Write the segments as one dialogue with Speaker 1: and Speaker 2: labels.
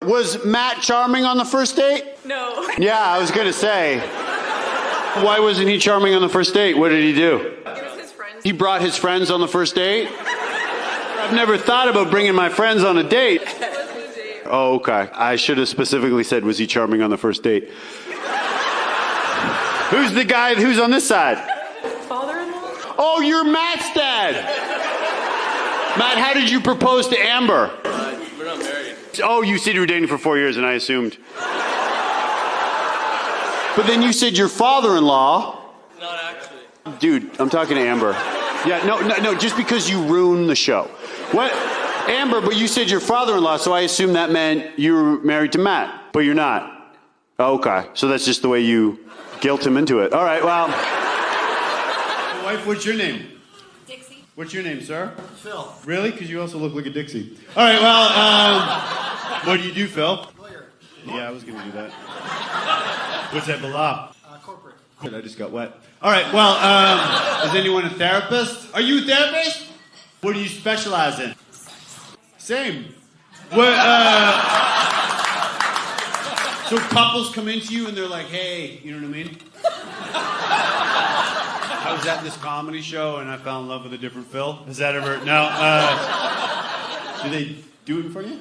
Speaker 1: Was Matt charming on the first date?
Speaker 2: No.
Speaker 1: Yeah, I was going to say. Why wasn't he charming on the first date? What did he do?
Speaker 2: It was his friends.
Speaker 1: He brought his friends on the first date? I've never thought about bringing my friends on a date.
Speaker 2: It wasn't a date.
Speaker 1: Oh, okay. I should have specifically said, was he charming on the first date? Who's the guy who's on this side?
Speaker 2: Father-in-law?
Speaker 1: Oh, you're Matt's dad. Matt, how did you propose to Amber?
Speaker 3: We're not married.
Speaker 1: Oh, you said you were dating for 4 years, and I assumed. But then you said your father-in-law.
Speaker 3: Not actually.
Speaker 1: Dude, I'm talking to Amber. Yeah, no, just because you ruined the show. What? Amber, but you said your father-in-law, so I assume that meant you were married to Matt, but you're not. Oh, okay, so that's just the way you guilt him into it. All right, well. Wife, what's your name?
Speaker 2: Dixie.
Speaker 1: What's your name, sir?
Speaker 3: Phil.
Speaker 1: Really? Because you also look like a Dixie. All right, well, what do you do, Phil?
Speaker 3: Lawyer.
Speaker 1: Yeah, I was going to do that. What's that, Bala?
Speaker 3: Corporate.
Speaker 1: I just got wet. All right, well, is anyone a therapist? Are you a therapist? What do you specialize in? Same. What, so couples come into you and they're like, hey, you know what I mean? I was at this comedy show and I fell in love with a different Phil. Has that ever, no, do they do it in front of you?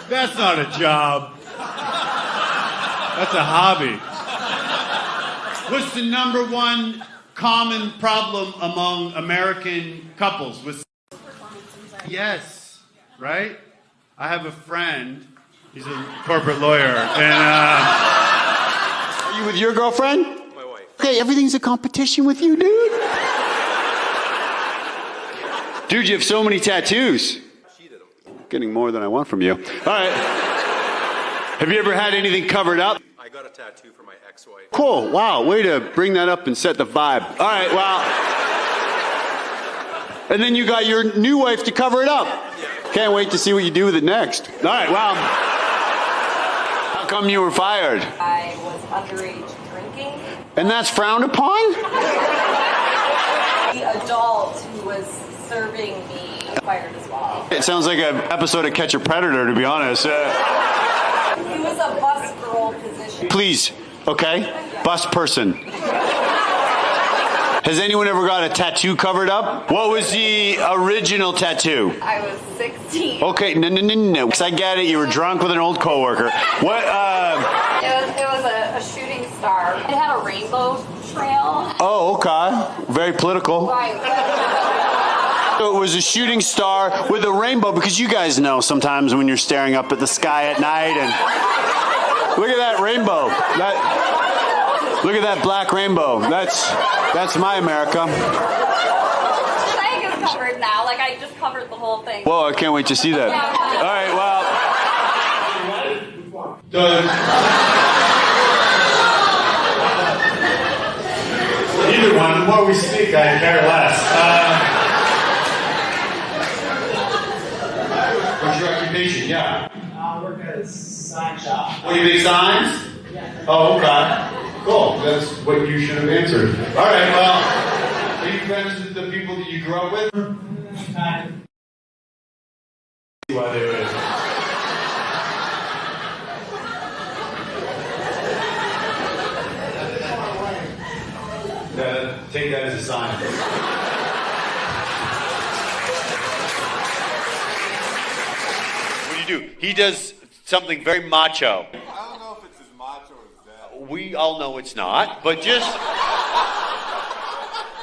Speaker 1: That's not a job. That's a hobby. What's the number one common problem among American couples? Yes, right? I have a friend. He's a corporate lawyer. And are you with your girlfriend?
Speaker 3: My wife.
Speaker 1: Okay, everything's a competition with you, dude. Dude, you have so many tattoos.
Speaker 3: She did them.
Speaker 1: Getting more than I want from you. All right. Have you ever had anything covered up?
Speaker 3: I got a tattoo for my ex-wife.
Speaker 1: Cool. Wow. Way to bring that up and set the vibe. All right. Well. And then you got your new wife to cover it up. Can't wait to see what you do with it next. All right. Well. How come you were fired?
Speaker 2: I was underage drinking.
Speaker 1: And that's frowned upon?
Speaker 2: The adult who was serving me fired as well.
Speaker 1: It sounds like an episode of Catch a Predator, to be honest.
Speaker 2: He was a bus girl position.
Speaker 1: Please. Okay? Bus person. Has anyone ever got a tattoo covered up? What was the original tattoo?
Speaker 2: I was 16.
Speaker 1: Okay, no. I get it. You were drunk with an old coworker. What?
Speaker 2: It was a shooting star. It had a rainbow trail.
Speaker 1: Oh, okay. Very political.
Speaker 2: Right.
Speaker 1: So it was a shooting star with a rainbow, because you guys know sometimes when you're staring up at the sky at night and look at that rainbow. Look at that black rainbow. That's my America.
Speaker 2: The thing is covered now. Like, I just covered the whole thing.
Speaker 1: Whoa, I can't wait to see that. All right, well. Either one. The more we speak, I care less. What's your occupation? Yeah.
Speaker 4: I work at a sign shop.
Speaker 1: Oh, you make signs?
Speaker 4: Yeah.
Speaker 1: Oh, okay. Cool. That's what you should have answered. All right, well, are you friends with the people that you grew up with? Why they would. Take that as a sign. What do you do? He does something very macho.
Speaker 5: I don't know if it's as macho as that.
Speaker 1: We all know it's not, but just...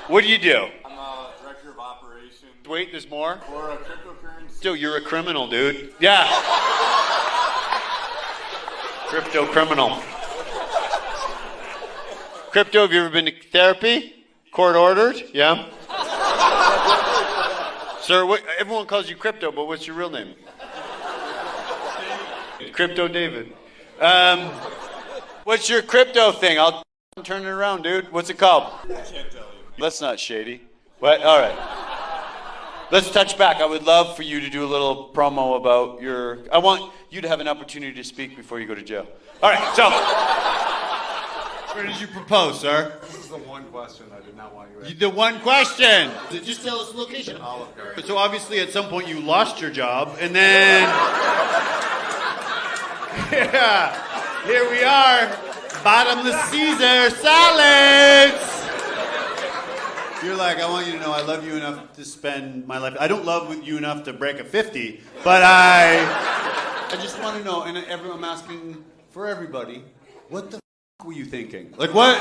Speaker 1: What do you do?
Speaker 5: I'm a director of operations
Speaker 1: Wait, there's more?
Speaker 5: for a cryptocurrency.
Speaker 1: Still, you're a criminal, dude. Yeah. Crypto criminal. Crypto, have you ever been to therapy? Court ordered? Yeah. Sir, everyone calls you Crypto, but what's your real name? Crypto David. What's your crypto thing? I'll turn it around, dude. What's it called?
Speaker 5: I can't tell you.
Speaker 1: That's not shady. What? All right. Let's touch back. I would love for you to do a little promo about your... I want you to have an opportunity to speak before you go to jail. All right, so... Where did you propose, sir?
Speaker 5: This is the one question I did not want you to ask.
Speaker 1: The one question. Just tell us the location.
Speaker 5: Olive Garden.
Speaker 1: So obviously at some point you lost your job, and then... Yeah. Here we are. Bottomless Caesar salads. You're like, I want you to know I love you enough to spend my life. I don't love you enough to break a 50, but I just want to know, and I'm asking for everybody, what the were you thinking? Like what?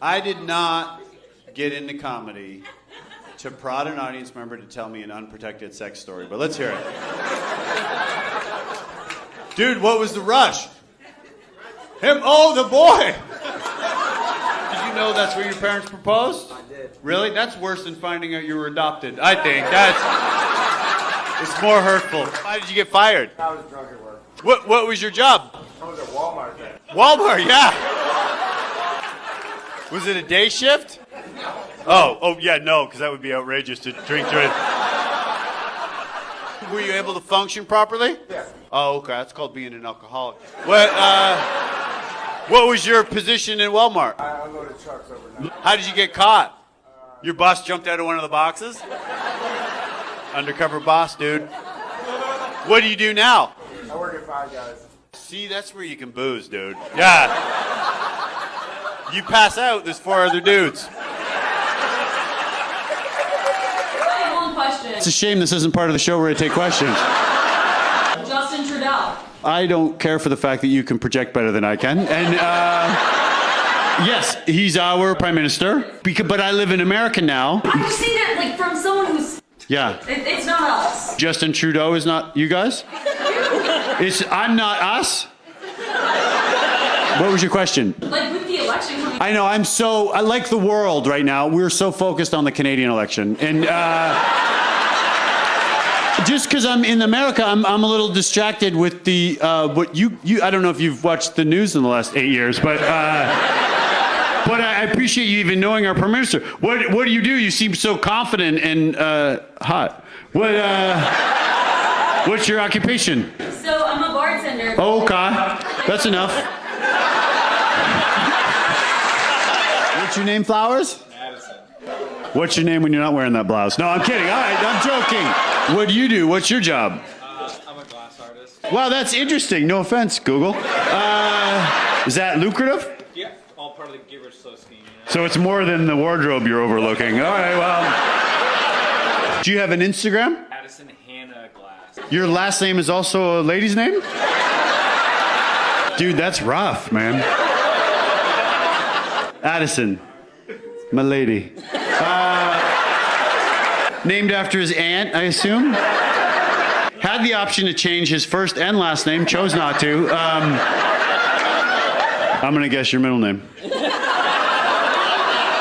Speaker 1: I did not get into comedy to prod an audience member to tell me an unprotected sex story, but let's hear it. Dude, what was the rush? Him? Oh, the boy! Did you know that's where your parents proposed?
Speaker 4: I did.
Speaker 1: Really? That's worse than finding out you were adopted. I think it's more hurtful. Why did you get fired?
Speaker 4: I was drunk at work.
Speaker 1: What was your job?
Speaker 4: I was at Walmart then.
Speaker 1: Walmart, yeah. Was it a day shift? Oh yeah, no, because that would be outrageous to drink during. Were you able to function properly?
Speaker 4: Yeah.
Speaker 1: Oh, okay. That's called being an alcoholic. What was your position in Walmart?
Speaker 4: I unloaded trucks overnight.
Speaker 1: How did you get caught? Your boss jumped out of one of the boxes? Undercover boss, dude. What do you do now?
Speaker 4: I work at Five Guys.
Speaker 1: See, that's where you can booze, dude. Yeah. You pass out, there's 4 other dudes.
Speaker 6: I have one question.
Speaker 1: It's a shame this isn't part of the show where I take questions.
Speaker 6: Justin Trudeau.
Speaker 1: I don't care for the fact that you can project better than I can. And yes, he's our prime minister. But I live in America now.
Speaker 6: How do you say that, like, from someone who's...
Speaker 1: Yeah.
Speaker 6: It's not us.
Speaker 1: Justin Trudeau is not you guys? I'm not us? What was your question?
Speaker 6: Like, with the election coming...
Speaker 1: I know, I like the world right now. We're so focused on the Canadian election. And just because I'm in America, I'm a little distracted with the, what you I don't know if you've watched the news in the last 8 years, but I appreciate you even knowing our Prime Minister. What do? You seem so confident and hot. What's your occupation?
Speaker 6: So, I'm a bartender.
Speaker 1: Oh, okay. That's enough. What's your name, Flowers?
Speaker 5: Addison.
Speaker 1: What's your name when you're not wearing that blouse? No, I'm kidding. All right, I'm joking. What do you do? What's your job?
Speaker 3: I'm a glass artist.
Speaker 1: Wow, that's interesting. No offense, Google. Is that lucrative?
Speaker 3: Yeah, all part of the Giver's Slow scheme. You know?
Speaker 1: So it's more than the wardrobe you're overlooking. All right, well. Do you have an Instagram?
Speaker 3: Addison Hannah Glass.
Speaker 1: Your last name is also a lady's name? Dude, that's rough, man. Addison, my lady. Named after his aunt, I assume? Had the option to change his first and last name, chose not to. I'm gonna guess your middle name.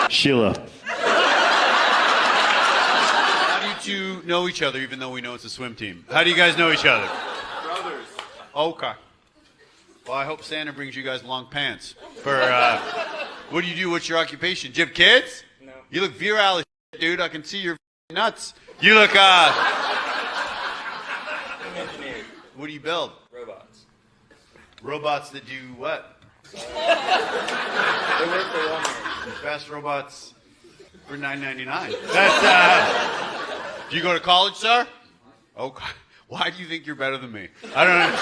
Speaker 1: Sheila. How do you two know each other, even though we know it's a swim team? How do you guys know each other?
Speaker 5: Brothers.
Speaker 1: Okay. Well, I hope Santa brings you guys long pants. For, what do you do? What's your occupation? Do you have kids?
Speaker 3: No.
Speaker 1: You look virile as shit, dude. I can see your nuts. You look,
Speaker 3: I'm engineered.
Speaker 1: what do you build?
Speaker 3: Robots.
Speaker 1: Robots that do what?
Speaker 3: They work for Walmart.
Speaker 1: Fast robots for $9.99. That's, do you go to college, sir? Okay. Why do you think you're better than me? I don't know.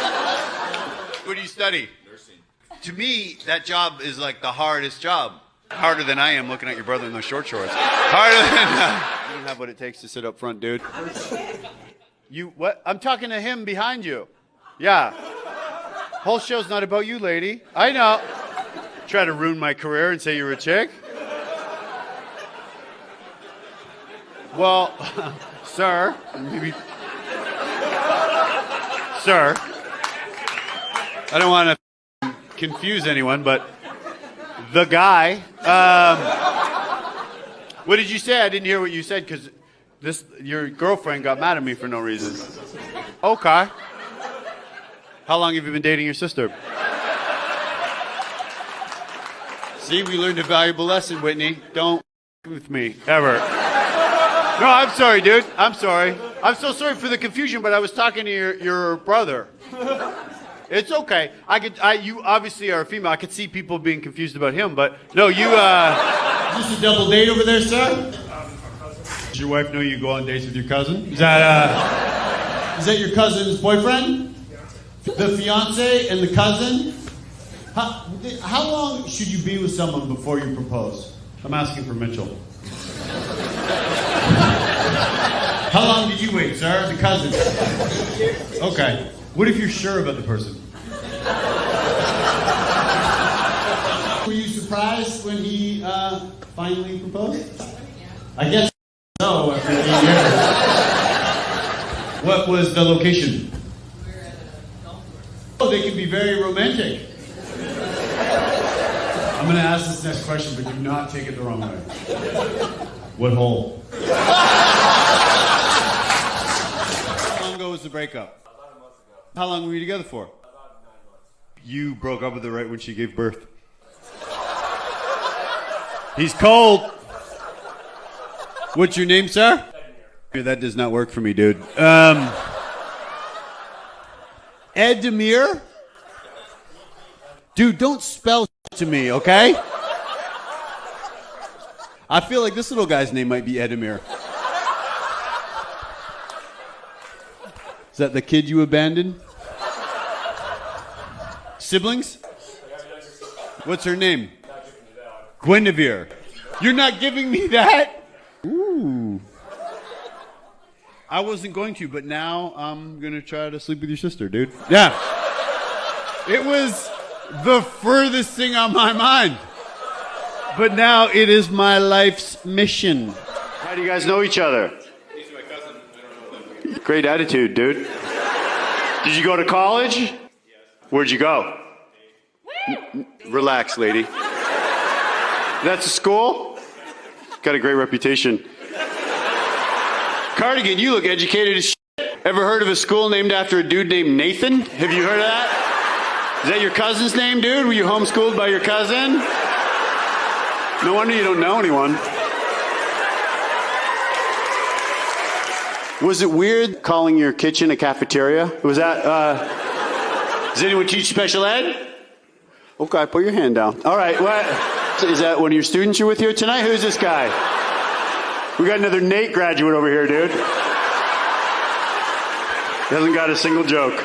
Speaker 1: What do you study?
Speaker 3: Nursing.
Speaker 1: To me, that job is like the hardest job. Harder than I am looking at your brother in those short shorts. Harder than... you don't have what it takes to sit up front, dude. You, what? I'm talking to him behind you. Yeah. Whole show's not about you, lady. I know. Try to ruin my career and say you're a chick? Well, sir, maybe... Sir, I don't want to confuse anyone, but the guy. What did you say? I didn't hear what you said because your girlfriend got mad at me for no reason. Okay. How long have you been dating your sister? See, we learned a valuable lesson, Whitney. Don't with me ever. No, I'm sorry, dude. I'm sorry. I'm so sorry for the confusion, but I was talking to your brother. It's okay. You obviously are a female. I could see people being confused about him, but no, you, is this a double date over there, sir? Does your wife know you go on dates with your cousin? Is that your cousin's boyfriend? The fiance and the cousin? How long should you be with someone before you propose? I'm asking for Mitchell. How long did you wait, sir? The cousin. Okay. What if you're sure about the person? Were you surprised when he finally proposed? I guess so. After 8 years. What was the location? Oh, they can be very romantic. I'm going to ask this next question, but do not take it the wrong way. What hole? How long ago was the breakup?
Speaker 4: About a month ago.
Speaker 1: How long were you together for?
Speaker 4: About 9 months.
Speaker 1: You broke up with her right when she gave birth. He's cold. What's your name, sir? That does not work for me, dude. Edmure? Dude, don't spell to me, okay? I feel like this little guy's name might be Edmure. Is that the kid you abandoned? Siblings? What's her name? Guinevere. You're not giving me that? Ooh. I wasn't going to, but now I'm going to try to sleep with your sister, dude. Yeah. It was the furthest thing on my mind. But now it is my life's mission. How do you guys know each other?
Speaker 3: He's my cousin. I don't know them.
Speaker 1: Great attitude, dude. Did you go to college? Yes. Where'd you go? Relax, lady. That's a school? Got a great reputation. Cardigan, you look educated as shit. Ever heard of a school named after a dude named Nathan? Have you heard of that? Is that your cousin's name, dude? Were you homeschooled by your cousin? No wonder you don't know anyone. Was it weird calling your kitchen a cafeteria? Was that, does anyone teach special ed? Okay, put your hand down. All right, what? Is that one of your students you're with here tonight? Who's this guy? We got another Nate graduate over here, dude. He hasn't got a single joke.